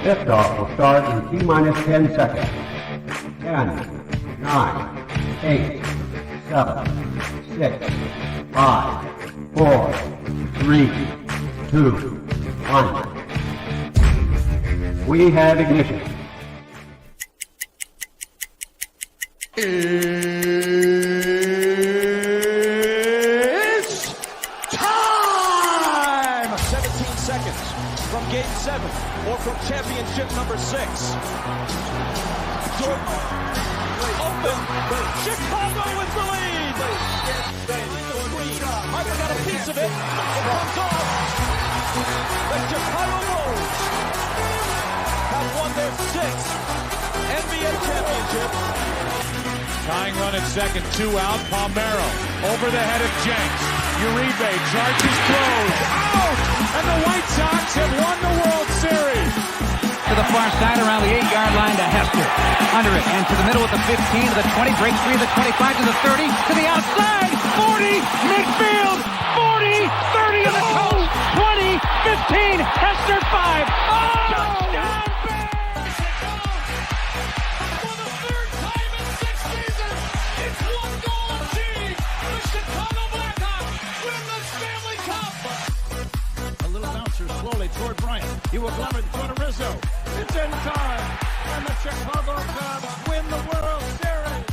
Liftoff will start in T-minus 10 seconds. 10, 9, 8, 7, 6, 5, 4, 3, 2, 1. We have ignition. It's time! 17 seconds from Game 7 or from championship number 6. Jordan open. Chicago with the lead. Michael got a piece of it. It comes off. The Chicago Bulls have won their 6th NBA championship. Tying run at second, 2 out. Palmero over the head of Jenks. Uribe charges, throws, out! And the White Sox have won the World Series. To the far side around the 8-yard line to Hester. Under it and to the middle with the 15 to the 20, breaks free to the 25 to the 30, to the outside, 40, midfield, 40, 30 to the coast, 20, 15, Hester 5. Oh! Touchdown! Slowly toward Bryant. He will glove it in front of Rizzo. It's in time. And the Chicago Cubs win the World Series.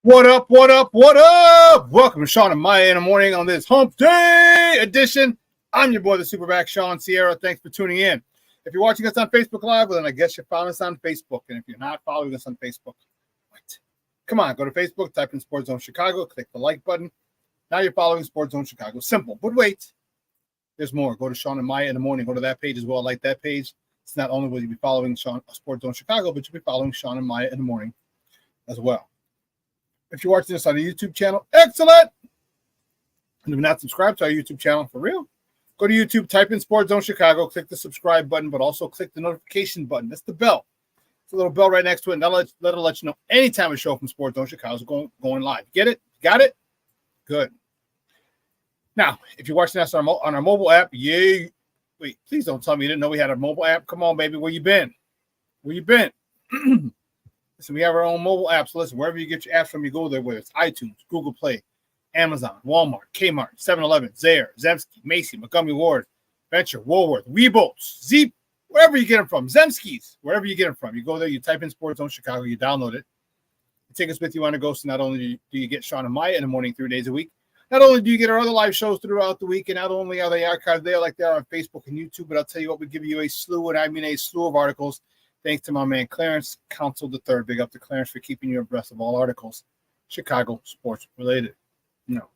What up, what up, what up? Welcome to Shawn and Maya in the morning on this Hump Day edition. I'm your boy, the SuperBack, Shawn Sierra. Thanks for tuning in. If you're watching us on Facebook Live, well, then I guess you're following us on Facebook. And if you're not following us on Facebook, what? Come on, go to Facebook, type in Sports Zone Chicago, click the like button. Now you're following Sports Zone Chicago. Simple, but wait. There's more. Go to Shawn and Maya in the morning. Go to that page as well. Like that page. It's not only will you be following Sports Zone Chicago, but you'll be following Shawn and Maya in the morning as well. If you're watching this on the YouTube channel, excellent. And if you're not subscribed to our YouTube channel, for real, go to YouTube, type in Sports Zone Chicago, click the subscribe button, but also click the notification button. That's the bell. It's a little bell right next to it, and that'll let you know anytime a show from Sports Zone Chicago is going live. Get it? Got it? Good. Now, if you're watching us on our mobile app, yay. Wait, please don't tell me you didn't know we had a mobile app. Come on, baby. Where you been? Where you been? Listen, we have our own mobile app. So listen, wherever you get your apps from, you go there, whether it's iTunes, Google Play, Amazon, Walmart, Kmart, 7-Eleven, Zayre, Zemsky, Macy, Montgomery Ward, Venture, Woolworth, Weeboats, Zeep, wherever you get them from, Zemskys, wherever you get them from. You go there, you type in Sports Zone Chicago, you download it. Take us with you on a go. So not only do you get Shawn and Maya in the morning 3 days a week, not only do you get our other live shows throughout the week, and not only are they archived there like they are on Facebook and YouTube, but I'll tell you what, we give you a slew, and I mean a slew of articles, thanks to my man Clarence Council III. Big up to Clarence for keeping you abreast of all articles Chicago sports related. No.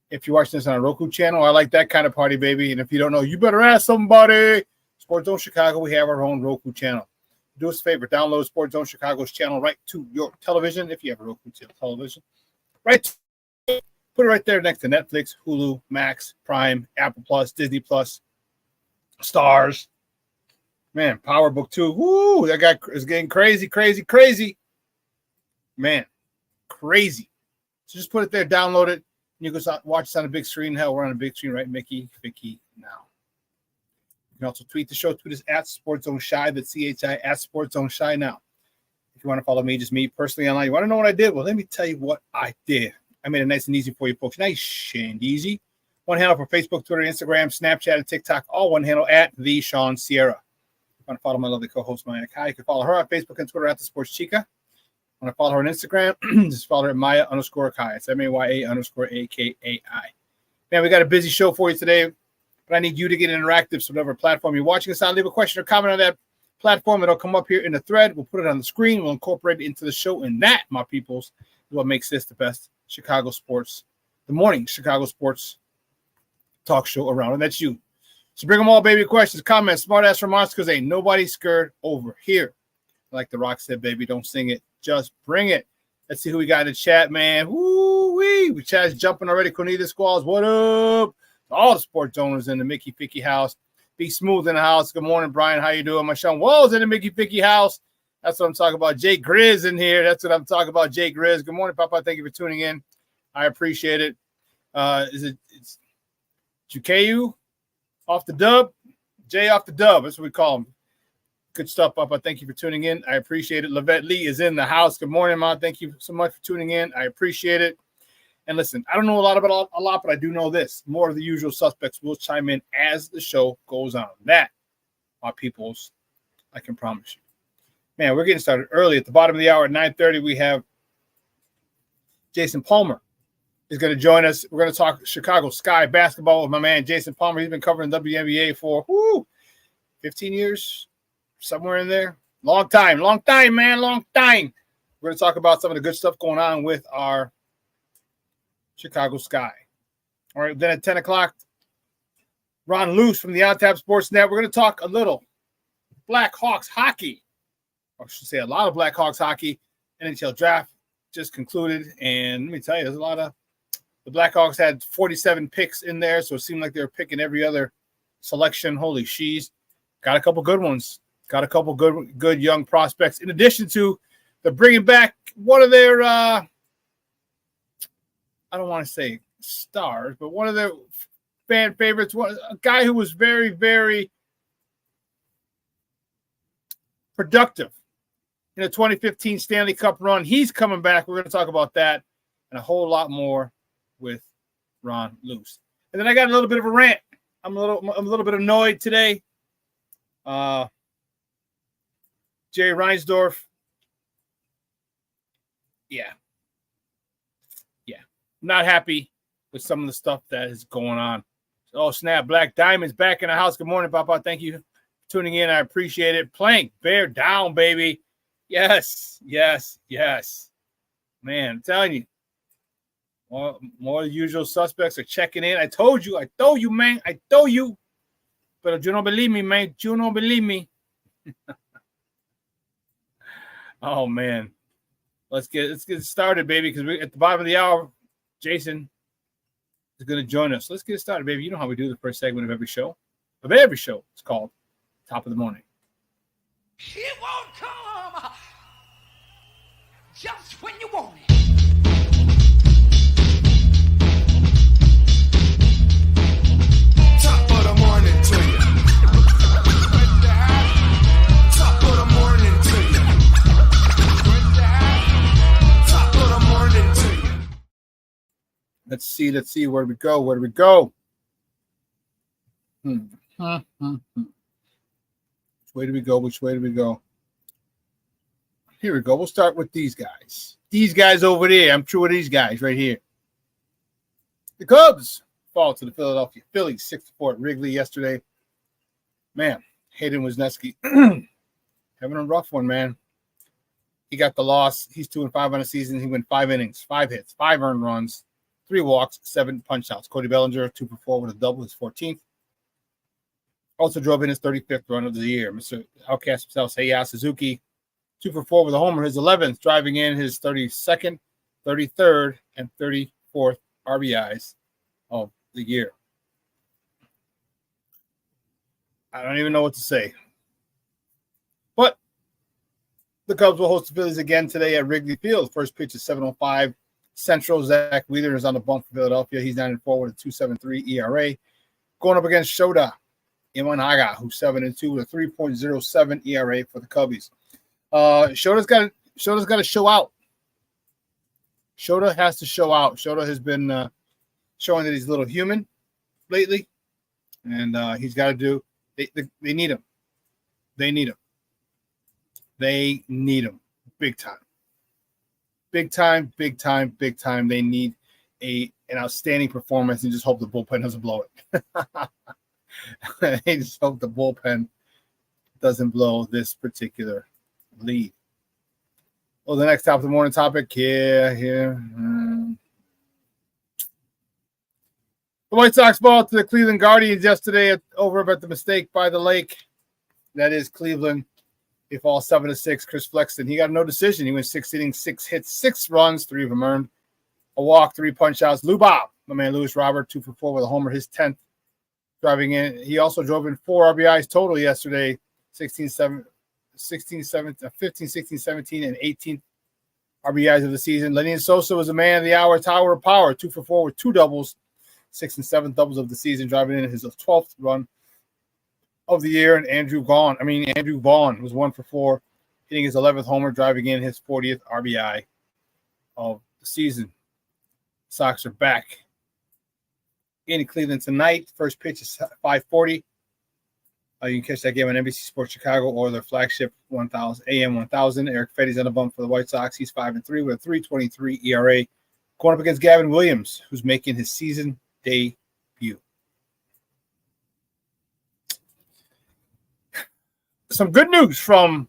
If you're watching this on a Roku channel, I like that kind of party, baby. And if you don't know, you better ask somebody. Sports Zone Chicago, we have our own Roku channel. Do us a favor, download Sports Zone Chicago's channel right to your television, if you have a Roku television. Put it right there next to Netflix, Hulu, Max, Prime, Apple Plus, Disney Plus, Stars. Man, Power Book 2. Woo, that guy is getting crazy, crazy, crazy. Man, crazy. So just put it there, download it, and you can watch this on a big screen. Hell, we're on a big screen, right, Vicky, now. You can also tweet the show. Tweet us at Sports Zone Shy. That's CHI at Sports Zone Shy now. If you want to follow me, just me personally online. You want to know what I did? Well, let me tell you what I did. I made it nice and easy for you folks. Nice and easy. One handle for Facebook, Twitter, Instagram, Snapchat, and TikTok. All one handle at the Shawn Sierra. If you want to follow my lovely co-host, Maya Kai, you can follow her on Facebook and Twitter at the Sports Chica. Want to follow her on Instagram? Just follow her at Maya_Kai. It's MAYA_AKAI. Man, we got a busy show for you today. But I need you to get interactive. So whatever platform you're watching us on, leave a question or comment on that platform. It'll come up here in the thread. We'll put it on the screen. We'll incorporate it into the show. And that, my peoples, is what makes this the best Chicago sports, the morning Chicago sports talk show around. And that's you. So bring them all, baby. Questions, comments, smart-ass remarks, because ain't nobody scared over here. Like The Rock said, baby, don't sing it. Just bring it. Let's see who we got in the chat, man. Woo-wee. We chat's jumping already. Cornelius Squalls, what up? All the sports owners in the Mickey Ficky house. Be Smooth in the house. Good morning, Brian. How you doing? My Shawn Walls in the Mickey Ficky house. That's what I'm talking about. Jay Grizz in here. That's what I'm talking about. Jay Grizz. Good morning, Papa. Thank you for tuning in. I appreciate it. It's Jukayu off the dub? Jay off the dub. That's what we call him. Good stuff, Papa. Thank you for tuning in. I appreciate it. Lavette Lee is in the house. Good morning, Ma. Thank you so much for tuning in. I appreciate it. And listen, I don't know a lot about a lot, but I do know this. More of the usual suspects will chime in as the show goes on. That, my peoples, I can promise you. Man, we're getting started early. At the bottom of the hour at 9:30, we have Jason Palmer is going to join us. We're going to talk Chicago Sky basketball with my man, Jason Palmer. He's been covering WNBA for 15 years, somewhere in there. Long time, man, long time. We're going to talk about some of the good stuff going on with our Chicago Sky. All right, then at 10 o'clock, Ron Luce from the On Tap Sports Net. We're going to talk a little Blackhawks hockey. Or I should say a lot of Blackhawks hockey. NHL draft just concluded. And let me tell you, there's a lot of the Blackhawks had 47 picks in there, so it seemed like they were picking every other selection. Holy she's got a couple good ones. Got a couple good young prospects. In addition to the bringing back one of their I don't want to say stars, but one of their fan favorites, a guy who was very, very productive in the 2015 Stanley Cup run. He's coming back. We're going to talk about that and a whole lot more with Ron Luce. And then I got a little bit of a rant. I'm a little bit annoyed today. Jerry Reinsdorf. Yeah. Not happy with some of the stuff that is going on. Oh, snap. Black Diamond's back in the house. Good morning, Papa. Thank you for tuning in. I appreciate it. Plank, bear down, baby. Yes. Man, I'm telling you. More usual suspects are checking in. I told you, man. I told you. But you don't believe me, man. You don't believe me. Oh, man. Let's get started, baby, because we're at the bottom of the hour. Jason is going to join us. Let's get started, baby. You know how we do the first segment of every show. It's called Top of the Morning. It won't come just when you want it. Top of the morning to you. Top of the morning to you. Top of the morning to you. Let's see. Where do we go? Which way do we go? Here we go. We'll start with these guys. These guys over there. I'm true of these guys right here. The Cubs fall to the Philadelphia Phillies 6-4 at Wrigley yesterday. Man, Hayden Wesneski having a rough one, man. He got the loss. He's 2-5 on the season. He went 5 innings, 5 hits, 5 earned runs, 3 walks, 7 punch outs. Cody Bellinger, 2 for 4 with a double, his 14th. Also drove in his 35th run of the year. Mr. Outcast himself, Seiya Suzuki, 2 for 4 with a homer, his 11th, driving in his 32nd, 33rd, and 34th RBIs of the year. I don't even know what to say. But the Cubs will host the Phillies again today at Wrigley Field. First pitch is 7:05 Central. Zach Wheeler is on the bump for Philadelphia. He's 9-4 with a 2.73 ERA. Going up against Shota Imanaga, who's 7-2 with a 3.07 ERA for the Cubbies. Shota's got to show out. Shota has to show out. Shota has been showing that he's a little human lately, and he's got to do. They need him. They need him big time. Big time. They need an outstanding performance and just hope the bullpen doesn't blow it. They just hope the bullpen doesn't blow this particular lead. Well, the next top of the morning topic here. The White Sox ball to the Cleveland Guardians yesterday over at the Mistake by the Lake. That is Cleveland. They fall 7-6. Chris Flexen, he got no decision. He went 6 innings, 6 hits, 6 runs, 3 of them earned. A walk, 3 punch outs. Lou Bob, my man Lewis Robert, 2 for 4 with a homer, his 10th. Driving in. He also drove in 4 RBIs total yesterday. 16-7 15, 16, 17, and 18 RBIs of the season. Lenny Sosa was a man of the hour, tower of power, 2 for 4 with 2 doubles, 6 and 7 doubles of the season, driving in his 12th run of the year. And Andrew Vaughn was 1 for 4, hitting his 11th homer, driving in his 40th RBI of the season. Sox are back in Cleveland tonight. First pitch is 5:40. You can catch that game on NBC Sports Chicago or their flagship AM 1000. Eric Fetty's on the bump for the White Sox. He's 5-3 with a 3.23 ERA. Going up against Gavin Williams, who's making his season debut. Some good news from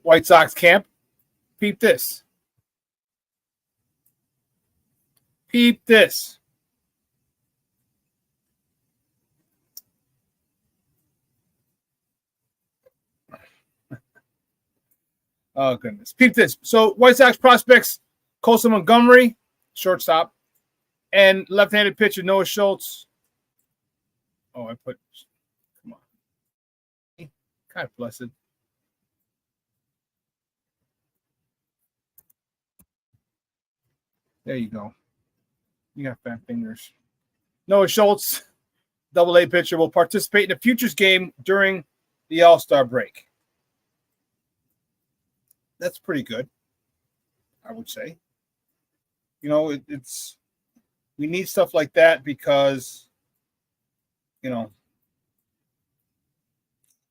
White Sox camp. Peep this. Peep this. Oh, goodness. Peep this. So, White Sox prospects, Colson Montgomery, shortstop, and left-handed pitcher Noah Schultz. Oh, come on. God bless it. There you go. You got fat fingers. Noah Schultz, Double-A pitcher, will participate in a futures game during the All-Star break. That's pretty good, I would say. You know, it's we need stuff like that because, you know,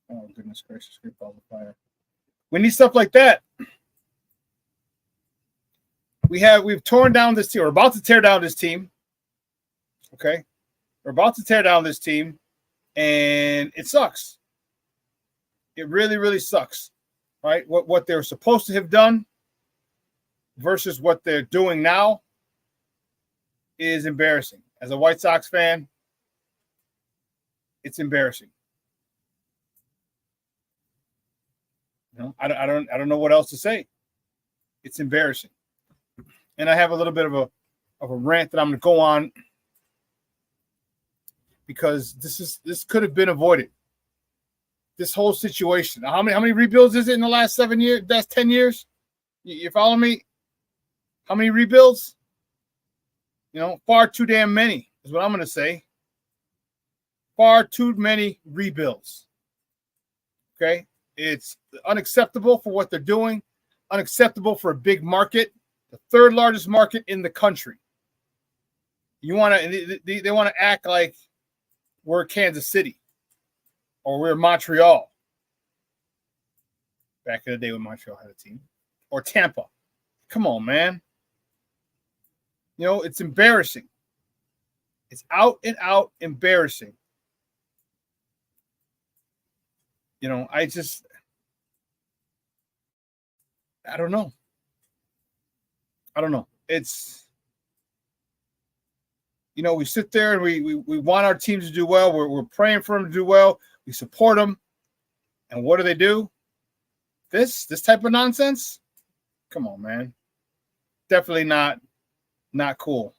oh goodness gracious, great ball of fire. We need stuff like that. We've torn down this team. We're about to tear down this team. Okay, we're about to tear down this team, and it sucks. It really, really sucks. Right? What they're supposed to have done versus what they're doing now is embarrassing. As a White Sox fan, it's embarrassing. You know, I don't know what else to say. It's embarrassing. And I have a little bit of a rant that I'm going to go on because this could have been avoided. This whole situation. How many rebuilds is it in the last 7 years? That's 10 years. You follow me? How many rebuilds? You know, far too damn many is what I'm going to say. Far too many rebuilds. Okay? It's unacceptable for what they're doing. Unacceptable for a big market, the third largest market in the country. You want to? They want to act like we're Kansas City. Or we're Montreal. Back in the day when Montreal had a team. Or Tampa. Come on, man. You know, it's embarrassing. It's out and out embarrassing. You know, I don't know. It's, you know, we sit there and we want our teams to do well. We're praying for them to do well. We support them. And what do? This type of nonsense? Come on, man. Definitely not cool.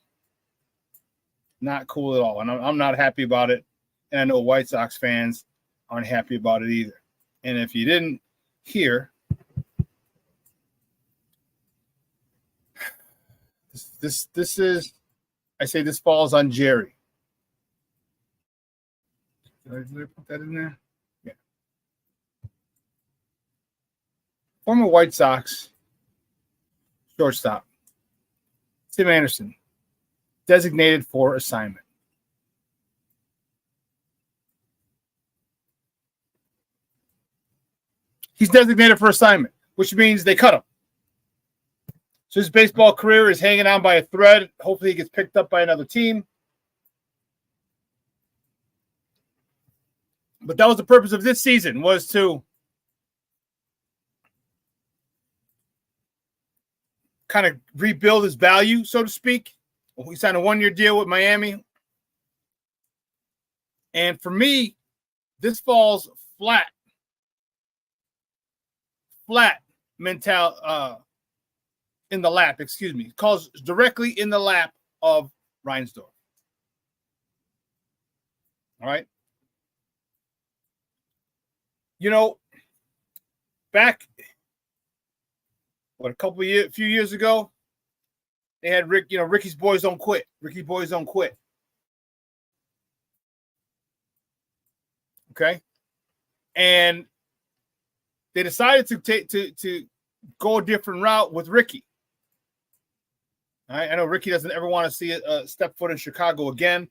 Not cool at all. And I'm not happy about it. And I know White Sox fans aren't happy about it either. And if you didn't hear, this is, I say this falls on Jerry. Did I put that in there? Yeah. Former White Sox shortstop Tim Anderson, designated for assignment. He's designated for assignment, which means they cut him. So his baseball career is hanging on by a thread. Hopefully he gets picked up by another team. But that was the purpose of this season, was to kind of rebuild his value, so to speak. He signed a one-year deal with Miami. And for me, this falls flat in the lap, It calls directly in the lap of Reinsdorf. All right. You know, back a few years ago, they had Ricky's boys don't quit. Ricky boys don't quit. Okay, and they decided to go a different route with Ricky. All right? I know Ricky doesn't ever want to see a step foot in Chicago again.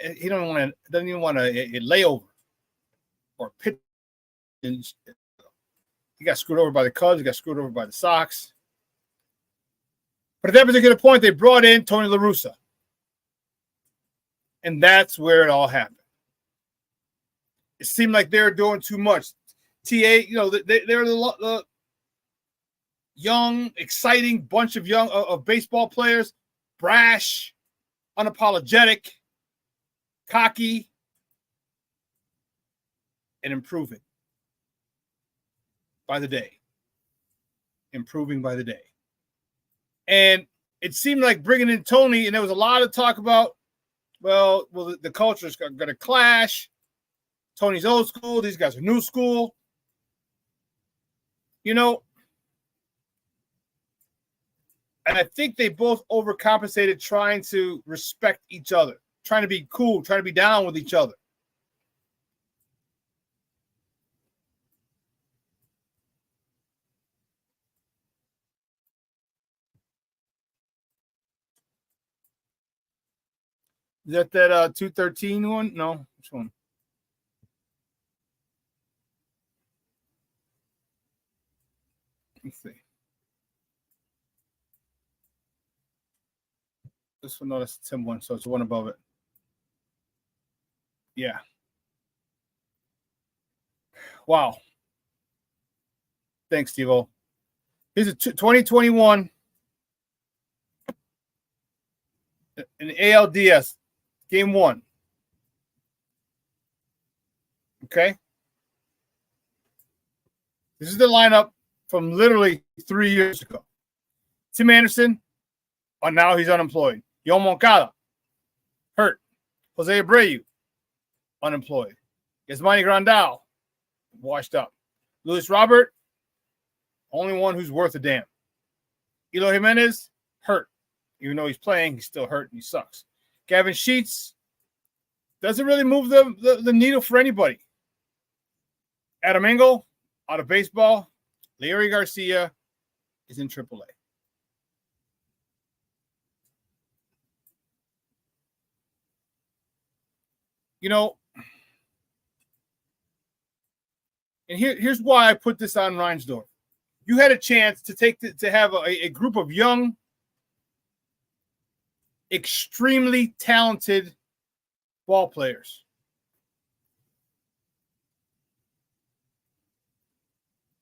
He doesn't even want a layover or pit. He got screwed over by the Cubs. He got screwed over by the Sox. But at that particular point, they brought in Tony La Russa. And that's where it all happened. It seemed like they were doing too much. TA, they're the young, exciting bunch of baseball players, brash, unapologetic, cocky, and improving by the day. Improving by the day. And it seemed like bringing in Tony, and there was a lot of talk about, the culture's going to clash. Tony's old school. These guys are new school. And I think they both overcompensated trying to respect each other, trying to be cool, trying to be down with each other. Is that 213 one? No, which one? Let's see. This one, no, that's Tim one, so it's the one above it. Yeah. Wow. Thanks, Steve-O. Here's a 2021 in the ALDS, game 1. Okay. This is the lineup from literally 3 years ago. Tim Anderson, now he's unemployed. Yon Moncada, hurt. Jose Abreu, unemployed. Yasmani Grandal, washed up. Luis Robert, only one who's worth a damn. Eloy Jimenez, hurt. Even though he's playing, he's still hurt and he sucks. Gavin Sheets doesn't really move the needle for anybody. Adam Engel, out of baseball. Larry Garcia is in AAA. And here's why I put this on Reinsdorf. You had a chance to have a group of young, extremely talented ball players.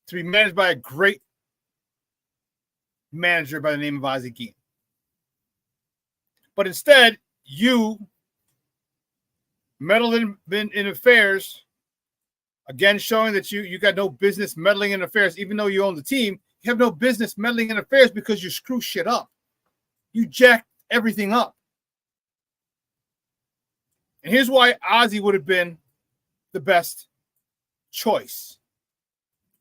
To be managed by a great manager by the name of Ozzie Guillen. But instead, you meddled in affairs, again showing that you got no business meddling in affairs, even though you own the team. You have no business meddling in affairs because you screw shit up. You jack everything up. And here's why Ozzie would have been the best choice.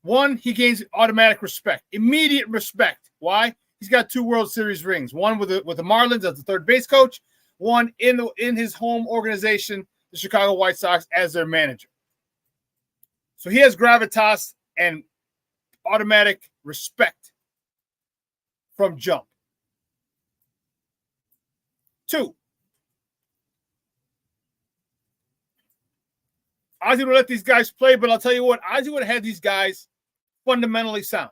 One, he gains automatic respect, immediate respect. Why? He's got 2 World Series rings. One with the Marlins as the third base coach. One in his home organization, the Chicago White Sox, as their manager. So he has gravitas and automatic respect from jump. 2, Ozzie would let these guys play, but I'll tell you what, Ozzie would have had these guys fundamentally sound.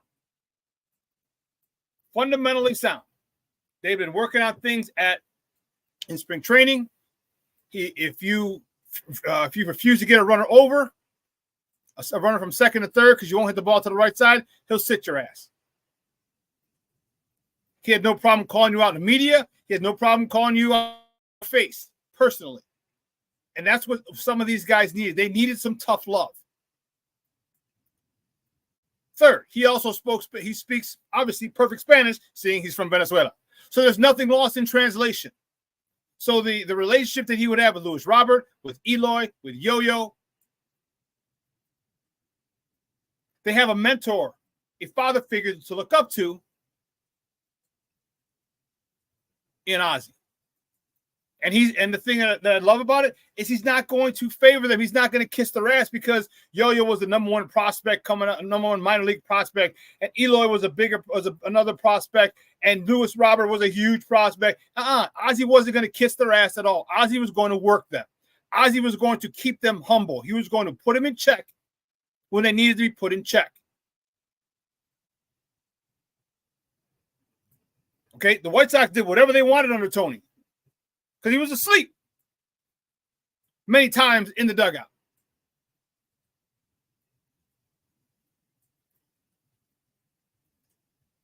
Fundamentally sound. They've been working on things in spring training. If you refuse to get a runner over, a runner from second to third, because you won't hit the ball to the right side, he'll sit your ass. He had no problem calling you out in the media. He had no problem calling you out in the face, personally. And that's what some of these guys needed. They needed some tough love. Third, he speaks obviously perfect Spanish, seeing he's from Venezuela. So there's nothing lost in translation. So the relationship that he would have with Luis Robert, with Eloy, with Yo-Yo, they have a mentor, a father figure to look up to in Ozzy. And the thing that I love about it is he's not going to favor them. He's not going to kiss their ass because Yo-Yo was the number one prospect coming up, number one minor league prospect, and Eloy was another prospect, and Lewis Robert was a huge prospect. Ozzy wasn't going to kiss their ass at all. Ozzy was going to work them. Ozzy was going to keep them humble. He was going to put them in check when they needed to be put in check. Okay, the White Sox did whatever they wanted under Tony because he was asleep many times in the dugout.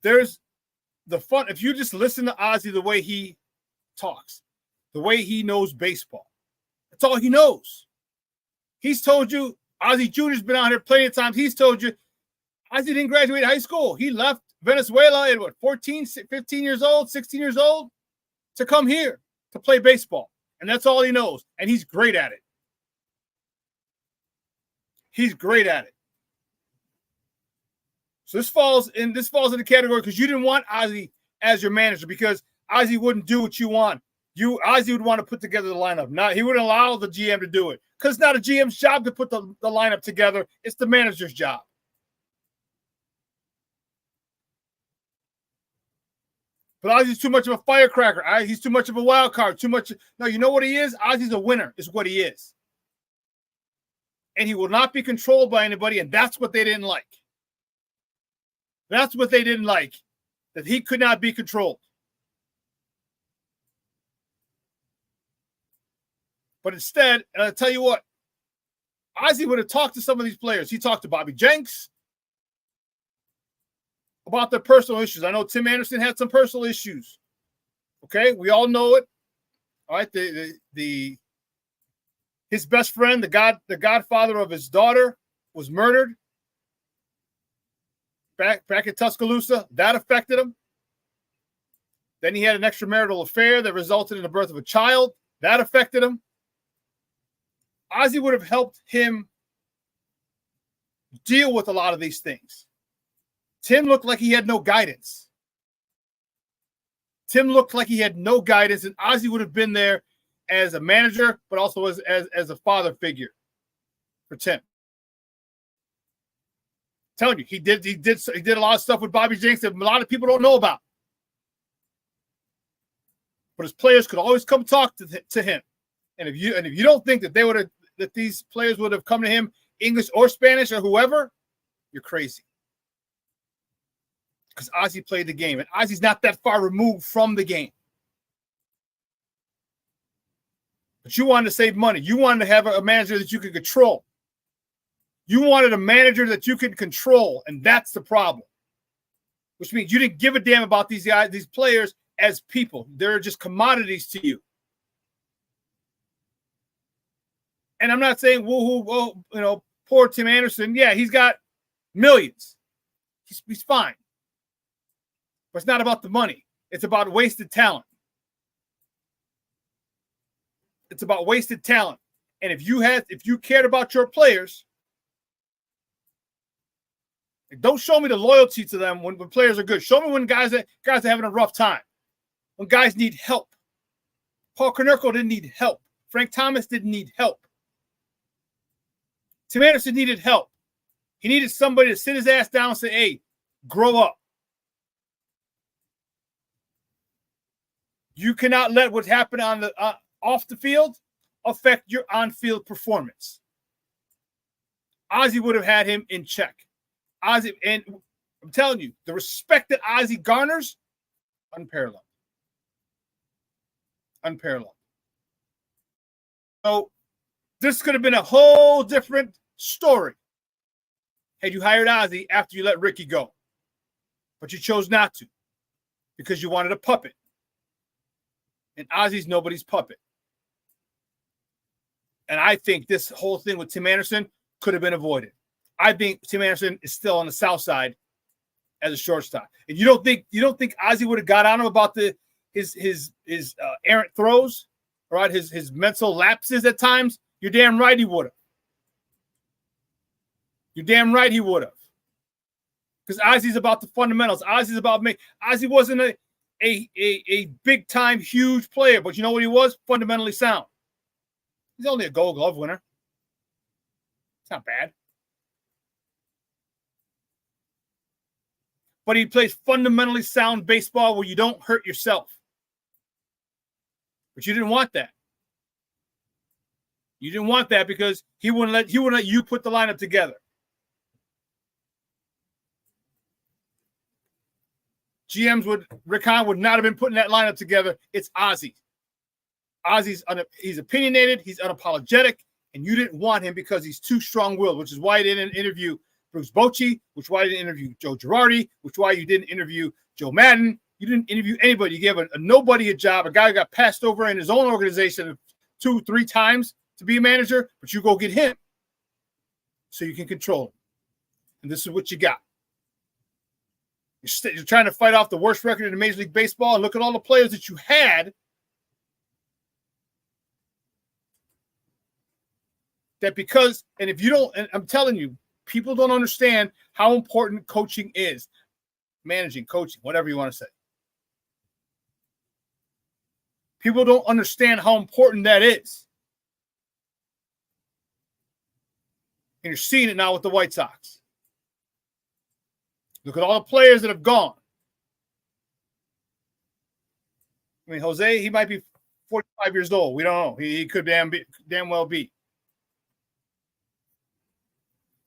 There's the fun. If you just listen to Ozzy the way he talks, the way he knows baseball, that's all he knows. He's told you, Ozzy Jr.'s been out here plenty of times. He's told you, Ozzy didn't graduate high school. He left Venezuela at 14, 15 years old, 16 years old to come here to play baseball. And that's all he knows. And he's great at it. He's great at it. So this falls in the category because you didn't want Ozzy as your manager because Ozzy wouldn't do what you want. Ozzy would want to put together the lineup. He wouldn't allow the GM to do it because it's not a GM's job to put the lineup together. It's the manager's job. But Ozzy's too much of a firecracker. He's too much of a wild card. No, you know what he is? Ozzy's a winner is what he is. And he will not be controlled by anybody, and that's what they didn't like. That's what they didn't like, that he could not be controlled. But instead, and I'll tell you what, Ozzy would have talked to some of these players. He talked to Bobby Jenks about their personal issues. I know Tim Anderson had some personal issues. Okay, we all know it. All right, his best friend, the godfather of his daughter, was murdered back in Tuscaloosa. That affected him. Then he had an extramarital affair that resulted in the birth of a child. That affected him. Ozzy would have helped him deal with a lot of these things. Tim looked like he had no guidance. And Ozzy would have been there as a manager, but also as a father figure for Tim. I'm telling you, he did a lot of stuff with Bobby Jenks that a lot of people don't know about. But his players could always come talk to him. And if you don't think that these players would have come to him, English or Spanish or whoever, you're crazy. Because Ozzy played the game, and Ozzy's not that far removed from the game. But you wanted to save money. You wanted to have a manager that you could control. You wanted a manager that you could control, and that's the problem. Which means you didn't give a damn about these guys, these players as people. They're just commodities to you. And I'm not saying, poor Tim Anderson. Yeah, he's got millions. He's fine. But it's not about the money. It's about wasted talent. It's about wasted talent. And if you cared about your players, don't show me the loyalty to them when players are good. Show me when guys are having a rough time. When guys need help. Paul Konerko didn't need help. Frank Thomas didn't need help. Tim Anderson needed help. He needed somebody to sit his ass down and say, hey, grow up. You cannot let what happened on the off the field affect your on-field performance. Ozzy would have had him in check. Ozzy, and I'm telling you, the respect that Ozzy garners, unparalleled. So this could have been a whole different story had you hired Ozzy after you let Ricky go. But you chose not to because you wanted a puppet. And Ozzy's nobody's puppet. And I think this whole thing with Tim Anderson could have been avoided. I think Tim Anderson is still on the south side as a shortstop. And you don't think Ozzy would have got on him about his errant throws, right? His mental lapses at times? You're damn right he would have. Because Ozzy's about the fundamentals. Ozzy wasn't a big-time, huge player, but you know what he was? Fundamentally sound. He's only a Gold Glove winner. It's not bad. But he plays fundamentally sound baseball where you don't hurt yourself. But you didn't want that. You didn't want that because he wouldn't let you put the lineup together. Rick Hahn would not have been putting that lineup together. It's Ozzy. He's opinionated, he's unapologetic, and you didn't want him because he's too strong-willed, which is why you didn't interview Bruce Bochy, which is why you didn't interview Joe Girardi, which is why you didn't interview Joe Madden. You didn't interview anybody. You gave a nobody a job, a guy who got passed over in his own organization 2-3 times to be a manager, but you go get him so you can control him. And this is what you got. You're trying to fight off the worst record in Major League Baseball, and look at all the players that you had that because, and if you don't, and I'm telling you, people don't understand how important coaching is. Managing, coaching, whatever you want to say. People don't understand how important that is. And you're seeing it now with the White Sox. Look at all the players that have gone. I mean, Jose, he might be 45 years old. We don't know. He could damn well be.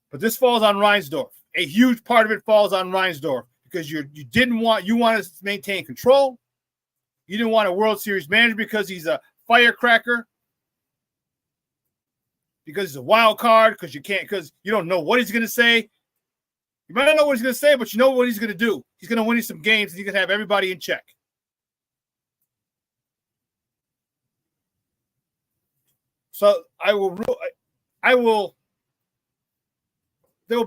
But this falls on Reinsdorf. A huge part of it falls on Reinsdorf because you want to maintain control. You didn't want a World Series manager because he's a firecracker. Because he's a wild card, because you don't know what he's going to say. You might not know what he's going to say, but you know what he's going to do. He's going to win you some games, and he's going to have everybody in check. So there will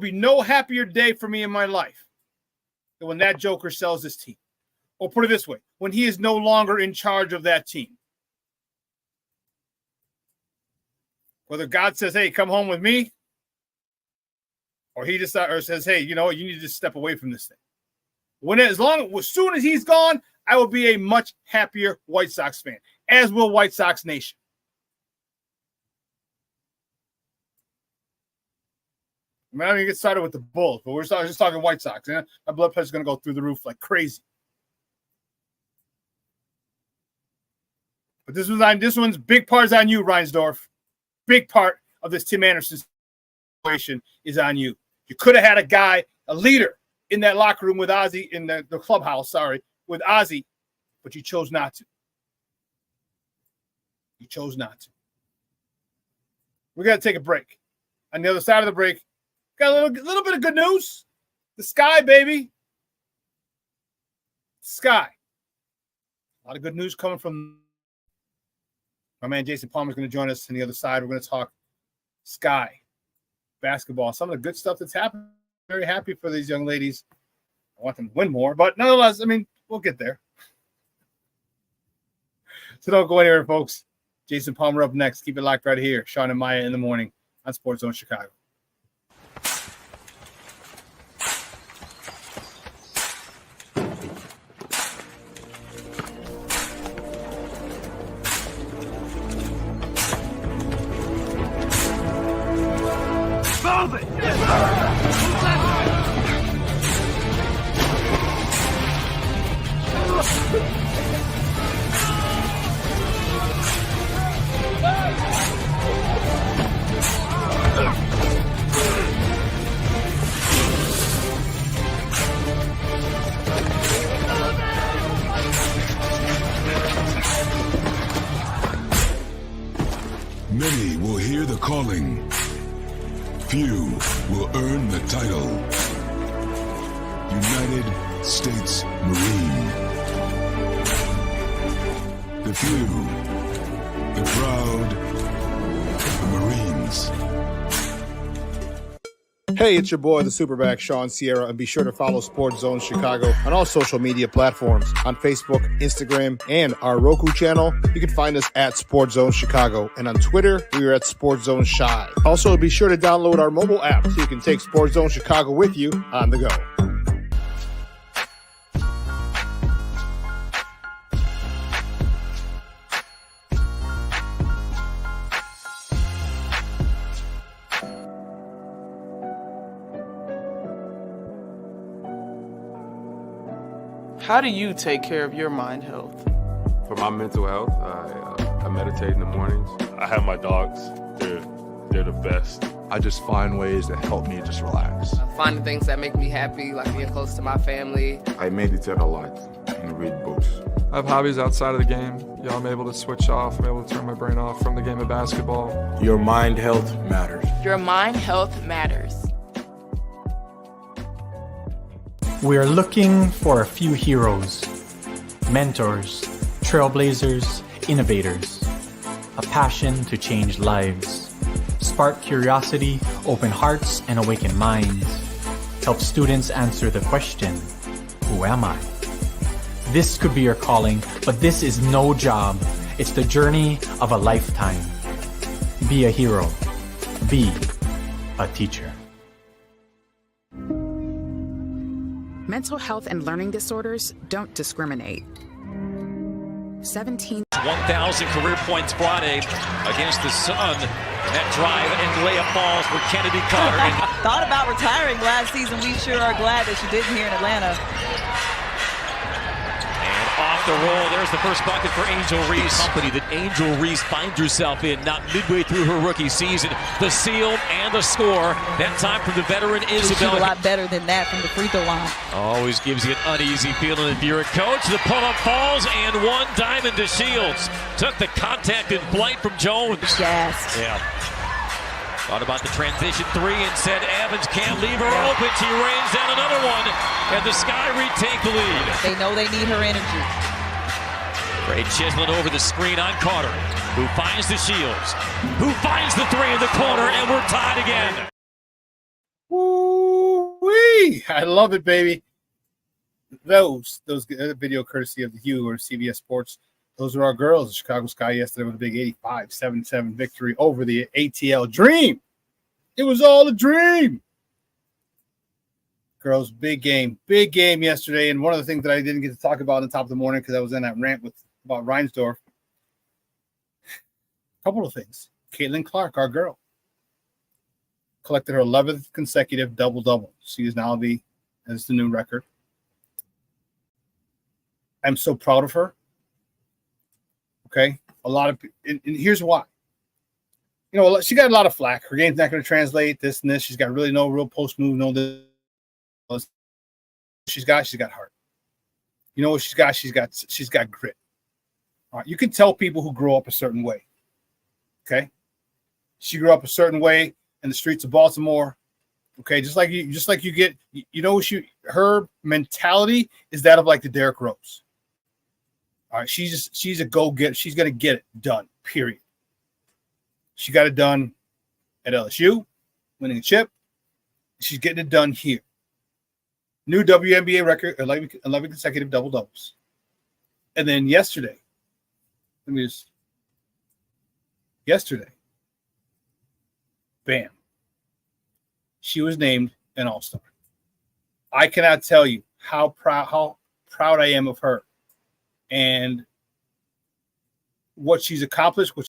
be no happier day for me in my life than when that joker sells this team. Or put it this way, when he is no longer in charge of that team. Whether God says, hey, come home with me, or he decides, or says, hey, you know what, you need to just step away from this thing. As soon as he's gone, I will be a much happier White Sox fan, as will White Sox Nation. I'm not going to get started with the Bulls, but we're just talking White Sox. And my blood pressure is going to go through the roof like crazy. But this one's big part is on you, Reinsdorf. Big part of this Tim Anderson situation is on you. You could have had a leader in that locker room with Ozzy, in the clubhouse, with Ozzy, but you chose not to. You chose not to. We're going to take a break. On the other side of the break, got a little bit of good news. The Sky, baby. Sky. A lot of good news coming from my man Jason Palmer is going to join us on the other side. We're going to talk Sky basketball, some of the good stuff that's happened. Very happy for these young ladies. I want them to win more, but nonetheless, I mean, we'll get there. So don't go anywhere, folks. Jason Palmer up next. Keep it locked right here. Shawn and Maya in the morning on Sports Zone Chicago. Many will hear the calling. Few will earn the title. United States Marine. The few, the proud, the Marines. Hey, it's your boy, the SuperBack, Shawn Sierra, and be sure to follow Sports Zone Chicago on all social media platforms, on Facebook, Instagram, and our Roku channel. You can find us at Sports Zone Chicago, and on Twitter, we are at Sports Zone Shy. Also, be sure to download our mobile app so you can take Sports Zone Chicago with you on the go. How do you take care of your mind health? For my mental health, I meditate in the mornings. I have my dogs. They're the best. I just find ways that help me just relax. Finding things that make me happy, like being close to my family. I meditate a lot and read books. I have hobbies outside of the game. I'm able to switch off. I'm able to turn my brain off from the game of basketball. Your mind health matters. Your mind health matters. We are looking for a few heroes, mentors, trailblazers, innovators, a passion to change lives, spark curiosity, open hearts, and awaken minds, help students answer the question, who am I? This could be your calling, but this is no job. It's the journey of a lifetime. Be a hero. Be a teacher. Mental health and learning disorders don't discriminate. 1,000 career points Friday against the Sun. That drive and layup balls for Kennedy Carter. Thought about retiring last season. We sure are glad that you didn't here in Atlanta. Off the roll, there's the first bucket for Angel Reese. Company that Angel Reese finds herself in, not midway through her rookie season. The seal and the score, that time from the veteran Isabel. A lot better than that from the free throw line. Always gives you an uneasy feeling if you're a coach. The pull-up falls and one diamond to Shields. Took the contact in flight from Jones. Gassed. Yeah. Thought about the transition three and said Evans can't leave her open. She rains down another one, and the Sky retake the lead. They know they need her energy. Great chiseling over the screen on Carter, who finds the Shields, who finds the three in the corner, and we're tied again. Woo-wee! I love it, baby. Those video courtesy of the Hue or CBS Sports. Those are our girls. The Chicago Sky yesterday with a big 85-77 victory over the ATL Dream. It was all a dream. Girls, big game yesterday. And one of the things that I didn't get to talk about on the top of the morning because I was in that rant about Reinsdorf. A couple of things. Caitlin Clark, our girl, collected her 11th consecutive double-double. She is now as the new record. I'm so proud of her. Okay, and here's why. You know, she got a lot of flack. Her game's not going to translate this and this. She's got really no real post move, no this. She's got heart. You know what she's got? She's got grit. All right, you can tell people who grow up a certain way. Okay, she grew up a certain way in the streets of Baltimore. Okay, just like you get, you know, her mentality is that of like the Derrick Rose. All right, she's a go-getter. She's going to get it done, period. She got it done at LSU, winning a chip. She's getting it done here. New WNBA record, 11 consecutive double-doubles. And then yesterday, bam, she was named an All-Star. I cannot tell you how proud I am of her. And what she's accomplished, what